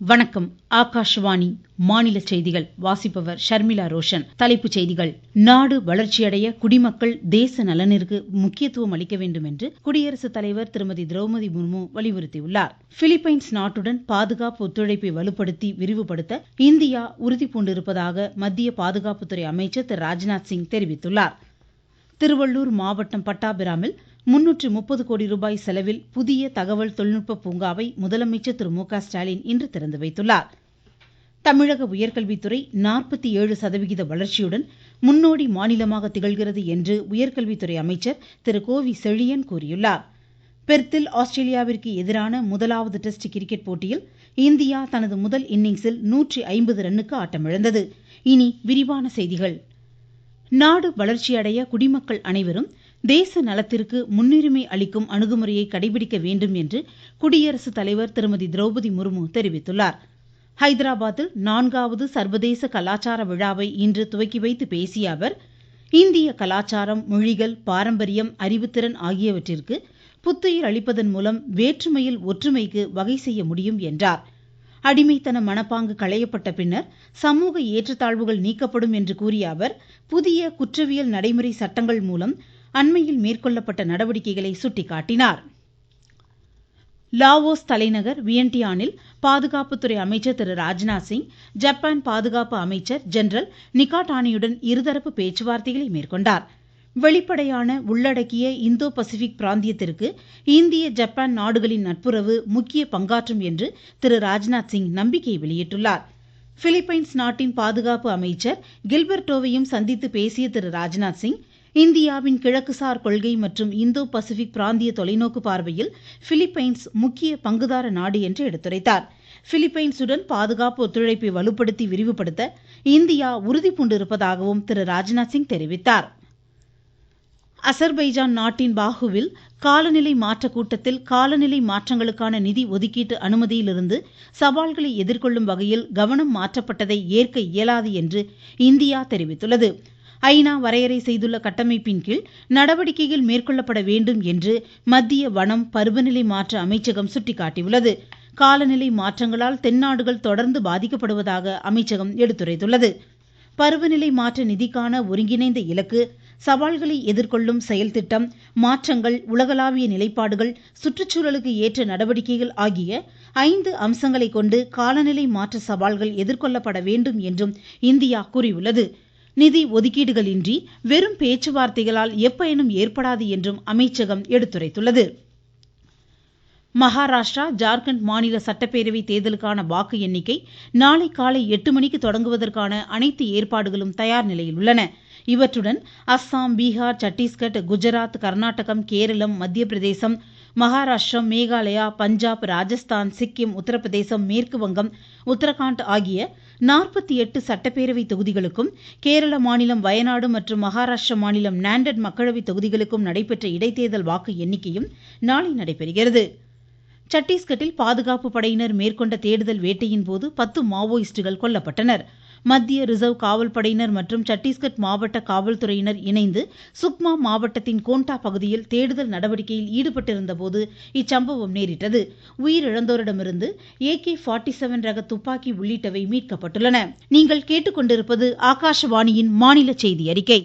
வணக்கம். ஆகாஷவாணி மாநில செய்திகள் வாசிப்பவர் ஷர்மிளா ரோஷன். தலைப்புச் செய்திகள். நாடு வளர்ச்சியடைய குடிமக்கள் தேச நலனிற்கு முக்கியத்துவம் அளிக்க வேண்டும் என்று குடியரசுத் தலைவர் திருமதி திரௌபதி முர்மு வலியுறுத்தியுள்ளார். பிலிப்பைன்ஸ் நாட்டுடன் பாதுகாப்பு ஒத்துழைப்பை வலுப்படுத்தி விரிவுபடுத்த இந்தியா உறுதிபூண்டிருப்பதாக மத்திய பாதுகாப்புத்துறை அமைச்சர் திரு ராஜ்நாத் சிங் தெரிவித்துள்ளார். திருவள்ளூர் மாவட்டம் பட்டாபிராமில் 330 கோடி ரூபாய் செலவில் புதிய தகவல் தொழில்நுட்ப பூங்காவை முதலமைச்சர் திரு மு க ஸ்டாலின் இன்று திறந்து வைத்துள்ளார். தமிழக உயர்கல்வித்துறை 47% வளர்ச்சியுடன் முன்னோடி மாநிலமாக திகழ்கிறது என்று உயர்கல்வித்துறை அமைச்சர் திரு கோவி செழியன் கூறியுள்ளார். பெர்த்தில் ஆஸ்திரேலியாவிற்கு எதிரான முதலாவது டெஸ்ட் கிரிக்கெட் போட்டியில் இந்தியா தனது முதல் இன்னிங்ஸில் 150 ரன்னுக்கு ஆட்டமிழந்தது. இனி விரிவான செய்திகள். நாடு வளர்ச்சியடைய குடிமக்கள் அனைவரும் தேச நலத்திற்கு முன்னுரிமை அளிக்கும் அணுகுமுறையை கடைபிடிக்க வேண்டும் என்று குடியரசுத் தலைவர் திருமதி திரௌபதி முர்மு தெரிவித்துள்ளார். ஹைதராபாத்தில் 4வது சர்வதேச கலாச்சார விழாவை இன்று துவக்கி வைத்து பேசிய அவர், இந்திய கலாச்சாரம், மொழிகள், பாரம்பரியம், அறிவுத்திறன் ஆகியவற்றிற்கு புத்துயிர் அளிப்பதன் மூலம் வேற்றுமையில் ஒற்றுமைக்கு வகை செய்ய முடியும் என்றார். அடிமைத்தன மனப்பாங்கு களையப்பட்ட பின்னர் சமூக ஏற்றத்தாழ்வுகள் நீக்கப்படும் என்று கூறிய அவர், புதிய குற்றவியல் நடைமுறை சட்டங்கள் மூலம் அண்மையில் மேற்கொள்ளப்பட்ட நடவடிக்கைகளை சுட்டிக்காட்டினார். லாவோஸ் தலைநகர் வியன்டியானில் பாதுகாப்புத்துறை அமைச்சர் திரு ராஜ்நாத் சிங் ஜப்பான் பாதுகாப்பு அமைச்சர் ஜெனரல் நிகாடானியுடன் இருதரப்பு பேச்சுவார்த்தைகளை மேற்கொண்டார். வெளிப்படையான உள்ளடக்கிய இந்தோ பசிபிக் பிராந்தியத்திற்கு இந்திய ஜப்பான் நாடுகளின் நட்புறவு முக்கிய பங்காற்றும் என்று திரு ராஜ்நாத் சிங் நம்பிக்கை வெளியிட்டுள்ளார். பிலிப்பைன்ஸ் நாட்டின் பாதுகாப்பு அமைச்சர் கில்பர்டோவையும் சந்தித்து பேசிய திரு ராஜ்நாத் சிங், இந்தியாவின் கிழக்குசார் கொள்கை மற்றும் இந்தோ பசிபிக் பிராந்திய தொலைநோக்கு பார்வையில் பிலிப்பைன்ஸ் முக்கிய பங்குதார நாடு என்று எடுத்துரைத்தார். பிலிப்பைன்ஸுடன் பாதுகாப்பு ஒத்துழைப்பை வலுப்படுத்தி விரிவுபடுத்த இந்தியா உறுதிபூண்டிருப்பதாகவும் திரு ராஜ்நாத் சிங் தெரிவித்தார். அசர்பைஜான் நாட்டின் பாகுவில் காலநிலை மாற்ற கூட்டத்தில் காலநிலை மாற்றங்களுக்கான நிதி ஒதுக்கீட்டு அனுமதியிலிருந்து சவால்களை எதிர்கொள்ளும் வகையில் கவனம் மாற்றப்பட்டதை ஏற்க இயலாது என்று இந்தியா தெரிவித்துள்ளது. ஐநா வரையறை செய்துள்ள கட்டமைப்பின் கீழ் நடவடிக்கைகள் மேற்கொள்ளப்பட வேண்டும் என்று மத்திய வனம், பருவநிலை மாற்ற அமைச்சகம் சுட்டிக்காட்டியுள்ளது. காலநிலை மாற்றங்களால் தென்னாடுகள் தொடர்ந்து பாதிக்கப்படுவதாக அமைச்சகம் எடுத்துரைத்துள்ளது. பருவநிலை மாற்ற நிதிக்கான ஒருங்கிணைந்த இலக்கு, சவால்களை எதிர்கொள்ளும் செயல் திட்டம், மாற்றங்கள், உலகளாவிய நிலைப்பாடுகள், சுற்றுச்சூழலுக்கு ஏற்ற நடவடிக்கைகள் ஆகிய 5 அம்சங்களை கொண்டு காலநிலை மாற்ற சவால்கள் எதிர்கொள்ளப்பட வேண்டும் என்றும் இந்தியா கூறியுள்ளது. நிதி ஒதுக்கீடுகளின்றி வெறும் பேச்சுவார்த்தைகளால் எப்பயனும் ஏற்படாது என்றும் அமைச்சகம் எடுத்துரைத்துள்ளது. மகாராஷ்டிரா, ஜார்க்கண்ட் மாநில சட்டப்பேரவை தேர்தலுக்கான வாக்கு எண்ணிக்கை நாளை காலை 8 மணிக்கு தொடங்குவதற்கான அனைத்து ஏற்பாடுகளும் தயார் நிலையில் உள்ளன. இவற்றுடன் அஸ்ஸாம், பீகார், சத்தீஸ்கட், குஜராத், கர்நாடகம், கேரளம், மத்திய பிரதேசம், மகாராஷ்டிரம், மேகாலயா, பஞ்சாப், ராஜஸ்தான், சிக்கிம், உத்தரப்பிரதேசம், மேற்கு வங்கம், உத்தரகாண்ட் ஆகிய 48 சட்டப்பேரவை தொகுதிகளுக்கும், கேரள மாநிலம் வயநாடு மற்றும் மகாராஷ்டிர மாநிலம் நாண்டட் மக்களவை தொகுதிகளுக்கும் நடைபெற்ற இடைத்தேர்தல் வாக்கு எண்ணிக்கையும் நாளை நடைபெறுகிறது. சத்தீஸ்கட்டில் பாதுகாப்பு படையினர் மேற்கொண்ட தேடுதல் வேட்டையின் போது 10 மாவோயிஸ்டுகள் கொல்லப்பட்டனர். மத்திய ரிசர்வ் காவல் படையினர் மற்றும் சத்தீஸ்கட் மாவட்ட காவல்துறையினர் இணைந்து சுக்மா மாவட்டத்தின் கோண்டா பகுதியில் தேடுதல் நடவடிக்கையில் ஈடுபட்டிருந்த போது இச்சம்பவம் நேரிட்டது. உயிரிழந்தோரிடமிருந்து AK-47 ரக துப்பாக்கி உள்ளிட்டவை மீட்கப்பட்டுள்ளன. நீங்கள் கேட்டுக்கொண்டிருப்பது ஆகாஷவாணியின் மாநில செய்தி அறிக்கை.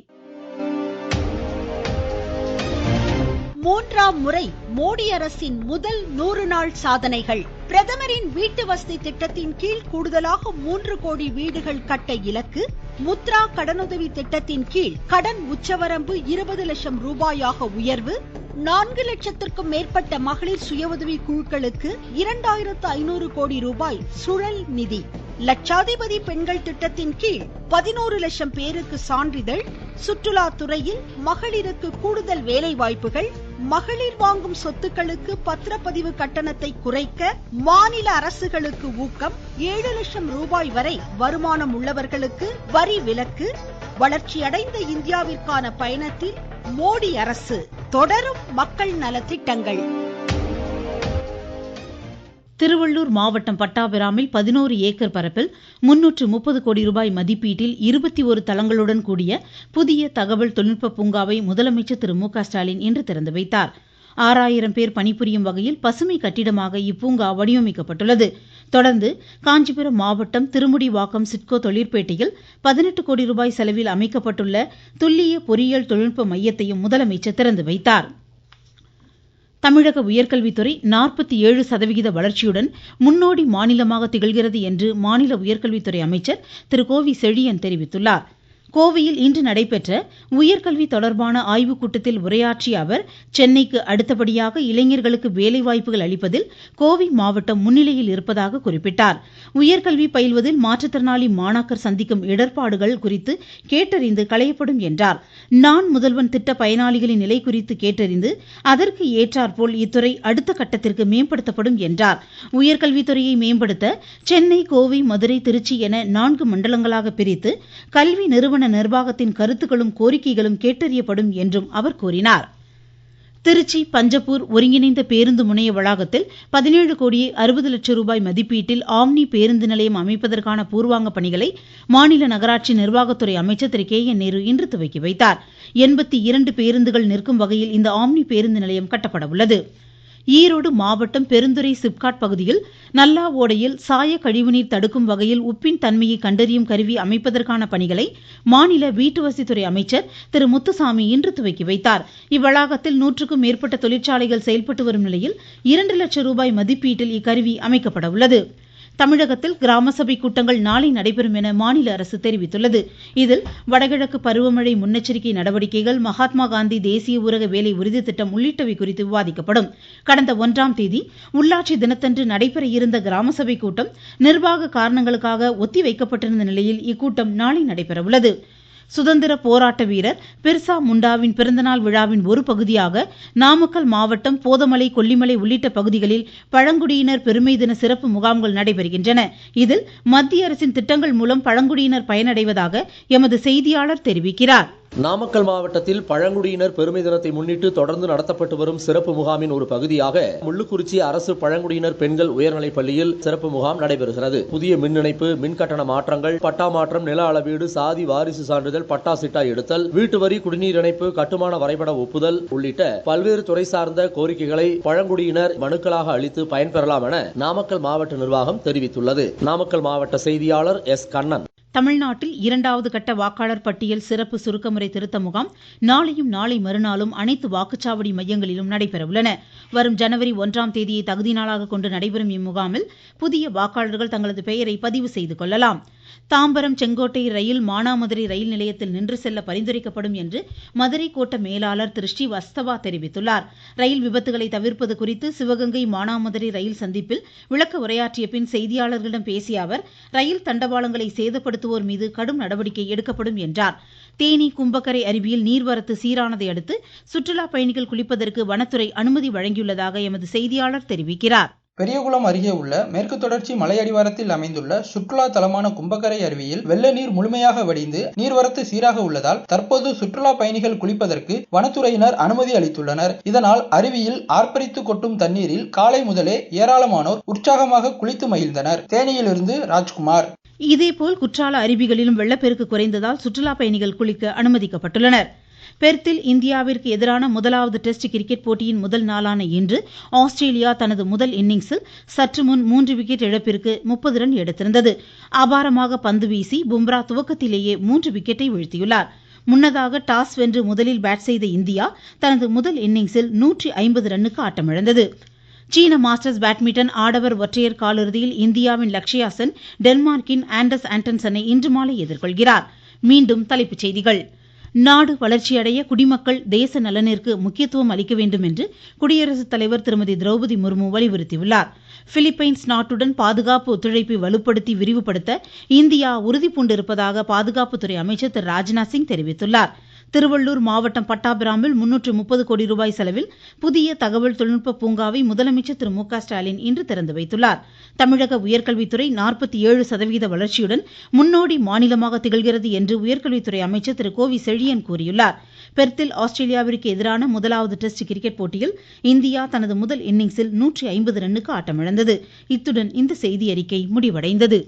3ஆம் முறை மோடி அரசின் முதல் 100 நாள் சாதனைகள். பிரதமரின் வீட்டு வசதி திட்டத்தின் கீழ் கூடுதலாக 3 கோடி வீடுகள் கட்ட இலக்கு. முத்ரா கடனுதவி திட்டத்தின் கீழ் கடன் உச்சவரம்பு 20 லட்சம் ரூபாயாக உயர்வு. 4 லட்சத்திற்கும் மேற்பட்ட மகளிர் சுய உதவி குழுக்களுக்கு 2500 கோடி ரூபாய் சுழல் நிதி. லட்சாதிபதி பெண்கள் திட்டத்தின் கீழ் 11 லட்சம் பேருக்கு சான்றிதழ். சுற்றுலா துறையில் மகளிருக்கு கூடுதல் வேலை வாய்ப்புகள். மகளிர் வாங்கும் சொத்துக்களுக்கு பத்திரப்பதிவு கட்டணத்தை குறைக்க மாநில அரசுகளுக்கு ஊக்கம். 7 லட்சம் ரூபாய் வரை வருமானம் உள்ளவர்களுக்கு வரி விலக்கு. வளர்ச்சியடைந்த இந்தியாவிற்கான பயணத்தில் மோடி அரசு. தொடரும் மக்கள் நலத்திட்டங்கள். திருவள்ளூர் மாவட்டம் பட்டாபிராமில் 11 ஏக்கர் பரப்பில் 330 கோடி ரூபாய் மதிப்பீட்டில் 21 தளங்களுடன் கூடிய புதிய தகவல் தொழில்நுட்ப பூங்காவை முதலமைச்சர் திரு மு.க. ஸ்டாலின் இன்று திறந்து வைத்தார். 6000 பேர் பணிபுரியும் வகையில் பசுமை கட்டிடமாக இப்பூங்கா வடிவமைக்கப்பட்டுள்ளது. தொடர்ந்து காஞ்சிபுரம் மாவட்டம் திருமுடிவாக்கம் சிட்கோ தொழிற்பேட்டையில் 18 கோடி ரூபாய் செலவில் அமைக்கப்பட்டுள்ள துல்லிய பொறியியல் தொழில்நுட்ப மையத்தையும் முதலமைச்சர் திறந்து வைத்தார். தமிழக உயர்கல்வித்துறை 47% வளர்ச்சியுடன் முன்னோடி மாநிலமாக திகழ்கிறது என்று மாநில உயர்கல்வித்துறை அமைச்சர் திரு கோவி செழியன் தெரிவித்துள்ளார். கோவையில் இன்று நடைபெற்ற உயர்கல்வி தொடர்பான ஆய்வுக் கூட்டத்தில் உரையாற்றிய அவர், சென்னைக்கு அடுத்தபடியாக இளைஞர்களுக்கு வேலைவாய்ப்புகள் அளிப்பதில் கோவை மாவட்டம் முன்னிலையில் இருப்பதாக குறிப்பிட்டார். உயர்கல்வி பயில்வதில் மாற்றுத்திறனாளி மாணாக்கர் சந்திக்கும் இடர்பாடுகள் குறித்து கேட்டறிந்து களையப்படும் என்றார். நான் முதல்வன் திட்ட பயனாளிகளின் நிலை குறித்து கேட்டறிந்து அதற்கு ஏற்றாற்போல் இத்துறை அடுத்த கட்டத்திற்கு மேம்படுத்தப்படும் என்றார். உயர்கல்வித்துறையை மேம்படுத்த சென்னை, கோவை, மதுரை, திருச்சி என 4 மண்டலங்களாக பிரித்து கல்வி நிறுவன நிர்வாகத்தின் கருத்துக்களும் கோரிக்கைகளும் கேட்டறியப்படும் என்றும் அவர் கூறினார். திருச்சி பஞ்சப்பூர் ஒருங்கிணைந்த பேருந்து முனைய வளாகத்தில் 17 கோடியே 60 லட்சம் ரூபாய் மதிப்பீட்டில் ஆம்னி பேருந்து நிலையம் அமைப்பதற்கான பூர்வாங்க பணிகளை மாநில நகராட்சி நிர்வாகத்துறை அமைச்சர் திரு கே.என். நேரு இன்று துவக்கி வைத்தார். 82 பேருந்துகள் நிற்கும் வகையில் இந்த ஆம்னி பேருந்து நிலையம் கட்டப்பட உள்ளது. ஈரோடு மாவட்டம் பெருந்துறை சிப்காட் பகுதியில் நல்லா ஓடையில் சாய கழிவுநீர் தடுக்கும் வகையில் உப்பின் தன்மையை கண்டறியும் கருவி அமைப்பதற்கான பணிகளை மாநில வீட்டுவசதித்துறை அமைச்சர் திரு முத்துசாமி இன்று துவக்கி வைத்தார். இவ்வளாகத்தில் 100க்கும் மேற்பட்ட தொழிற்சாலைகள் செயல்பட்டு வரும் நிலையில் 2 லட்சம் ரூபாய் மதிப்பீட்டில் இக்கருவி அமைக்கப்பட உள்ளது. தமிழகத்தில் கிராம சபை கூட்டங்கள் நாளை நடைபெறும் என மாநில அரசு தெரிவித்துள்ளது. இதில் வடகிழக்கு பருவமழை முன்னெச்சரிக்கை நடவடிக்கைகள், மகாத்மா காந்தி தேசிய ஊரக வேலை உறுதி திட்டம் உள்ளிட்டவை குறித்து விவாதிக்கப்படும். கடந்த 1ஆம் தேதி உள்ளாட்சி தினத்தன்று நடைபெற இருந்த கிராம சபை கூட்டம் நிர்வாக காரணங்களுக்காக ஒத்திவைக்கப்பட்டிருந்த நிலையில் இக்கூட்டம் நாளை நடைபெற உள்ளது. சுதந்திர போராட்ட வீரர் பிர்சா முண்டாவின் பிறந்தநாள் விழாவின் ஒரு பகுதியாக நாமக்கல் மாவட்டம் போதமலை, கொல்லிமலை உள்ளிட்ட பகுதிகளில் பழங்குடியினர் பெருமை தின சிறப்பு முகாம்கள் நடைபெறுகின்றன. இதில் மத்திய அரசின் திட்டங்கள் மூலம் பழங்குடியினர் பயனடைவதாக எமது செய்தியாளர் தெரிவிக்கிறார். நாமக்கல் மாவட்டத்தில் பழங்குடியினர் பெருமை தினத்தை முன்னிட்டு தொடர்ந்து நடத்தப்பட்டு வரும் சிறப்பு முகாமின் ஒரு பகுதியாக முள்ளுக்குறிச்சி அரசு பழங்குடியினர் பெண்கள் உயர்நிலைப் பள்ளியில் சிறப்பு முகாம் நடைபெறுகிறது. புதிய மின் இணைப்பு, மின் கட்டண மாற்றங்கள், பட்டா மாற்றம், நில அளவீடு, சாதி வாரிசு சான்றிதழ், பட்டா சிட்டா எடுத்தல், வீட்டு வரி, குடிநீர் இணைப்பு, கட்டுமான வரைபட ஒப்புதல் உள்ளிட்ட பல்வேறு துறை சார்ந்த கோரிக்கைகளை பழங்குடியினர் மனுக்களாக அளித்து பயன்பெறலாம் என நாமக்கல் மாவட்ட நிர்வாகம் தெரிவித்துள்ளது. நாமக்கல் மாவட்ட செய்தியாளர் எஸ். கண்ணன். தமிழ்நாட்டில் 2வது கட்ட வாக்காளர் பட்டியல் சிறப்பு சுருக்கமுறை திருத்த முகாம் நாளையும் நாளை மறுநாளும் அனைத்து வாக்குச்சாவடி மையங்களிலும் நடைபெற உள்ளன. வரும் ஜனவரி 1ஆம் தேதியை தகுதி நாளாக கொண்டு நடைபெறும் இம்முகாமில் புதிய வாக்காளர்கள் தங்களது பெயரை பதிவு செய்து கொள்ளலாம். தாம்பரம் செங்கோட்டை ரயில் மானாமதுரை ரயில் நிலையத்தில் நின்று செல்ல பரிந்துரைக்கப்படும் என்று மதுரை கோட்ட மேலாளர் திரு ஸ்ரீ வஸ்தவா தெரிவித்துள்ளார். ரயில் விபத்துகளை தவிர்ப்பது குறித்து சிவகங்கை மானாமதுரை ரயில் சந்திப்பில் விளக்க உரையாற்றிய பின் செய்தியாளர்களிடம் பேசிய அவர், ரயில் தண்டவாளங்களை சேதப்படுத்துவோர் மீது கடும் நடவடிக்கை எடுக்கப்படும் என்றார். தேனி கும்பக்கரை அருவியில் நீர்வரத்து சீரானதை அடுத்து சுற்றுலா பயணிகள் குளிப்பதற்கு வனத்துறை அனுமதி வழங்கியுள்ளதாக எமது செய்தியாளர் தெரிவிக்கிறார். பெரியகுளம் அருகே உள்ள மேற்கு தொடர்ச்சி மலையடிவாரத்தில் அமைந்துள்ள சுற்றுலா தலமான கும்பக்கரை அருவியில் வெள்ள நீர் முழுமையாக வடிந்து நீர்வரத்து சீராக உள்ளதால் தற்போது சுற்றுலா பயணிகள் குளிப்பதற்கு வனத்துறையினர் அனுமதி அளித்துள்ளனர். இதனால் அருவியில் ஆர்ப்பரித்து கொட்டும் தண்ணீரில் காலை முதலே ஏராளமானோர் உற்சாகமாக குளித்து மகிழ்ந்தனர். தேனியிலிருந்து ராஜ்குமார். இதேபோல் குற்றால அருவிகளிலும் வெள்ளப்பெருக்கு குறைந்ததால் சுற்றுலா பயணிகள் குளிக்க அனுமதிக்கப்பட்டுள்ளனர். பெர்த்தில் இந்தியாவிற்கு எதிரான முதலாவது டெஸ்ட் கிரிக்கெட் போட்டியின் முதல் நாளான இன்று ஆஸ்திரேலியா தனது முதல் இன்னிங்ஸில் சற்று முன் 3 விக்கெட் இழப்பிற்கு 30 ரன் எடுத்திருந்தது. அபாரமாக பந்து வீசி பும்ரா துவக்கத்திலேயே 3 விக்கெட்டை வீழ்த்தியுள்ளார். முன்னதாக டாஸ் வென்று முதலில் பேட் செய்த இந்தியா தனது முதல் இன்னிங்ஸில் 150 ரன்னுக்கு ஆட்டமிழந்தது. சீன மாஸ்டர்ஸ் பேட்மிண்டன் ஆடவர் ஒற்றையர் காலிறுதியில் இந்தியாவின் லக்ஷயா சென் டென்மார்க்கின் ஆண்டர்ஸ் ஆண்டன்சனை இன்று மாலை எதிர்கொள்கிறார். மீண்டும் தலைப்புச் செய்திகள். நாடு வளர்ச்சியடைய குடிமக்கள் தேச நலனிற்கு முக்கியத்துவம் அளிக்க வேண்டும் என்று குடியரசுத் தலைவர் திருமதி திரௌபதி முர்மு வலியுறுத்தியுள்ளார். பிலிப்பைன்ஸ் நாட்டுடன் பாதுகாப்பு ஒத்துழைப்பை வலுப்படுத்தி விரிவுபடுத்த இந்தியா உறுதிபூண்டிருப்பதாக பாதுகாப்புத்துறை அமைச்சர் திரு ராஜ்நாத் சிங் தெரிவித்துள்ளார். திருவள்ளூர் மாவட்டம் பட்டாபிராமில் 330 கோடி ரூபாய் செலவில் புதிய தகவல் தொழில்நுட்ப பூங்காவை முதலமைச்சர் திரு மு.க. ஸ்டாலின் இன்று திறந்து வைத்துள்ளார். தமிழக உயர்கல்வித்துறை 47% வளர்ச்சியுடன் முன்னோடி மாநிலமாக திகழ்கிறது என்று உயர்கல்வித்துறை அமைச்சர் திரு கோவி செழியன் கூறியுள்ளார். பெர்த்தில் ஆஸ்திரேலியாவிற்கு எதிரான முதலாவது டெஸ்ட் கிரிக்கெட் போட்டியில் இந்தியா தனது முதல் இன்னிங்ஸில் 150 ரன்னுக்கு ஆட்டமிழந்தது. இத்துடன் இந்த செய்தியறிக்கை முடிவடைந்தது.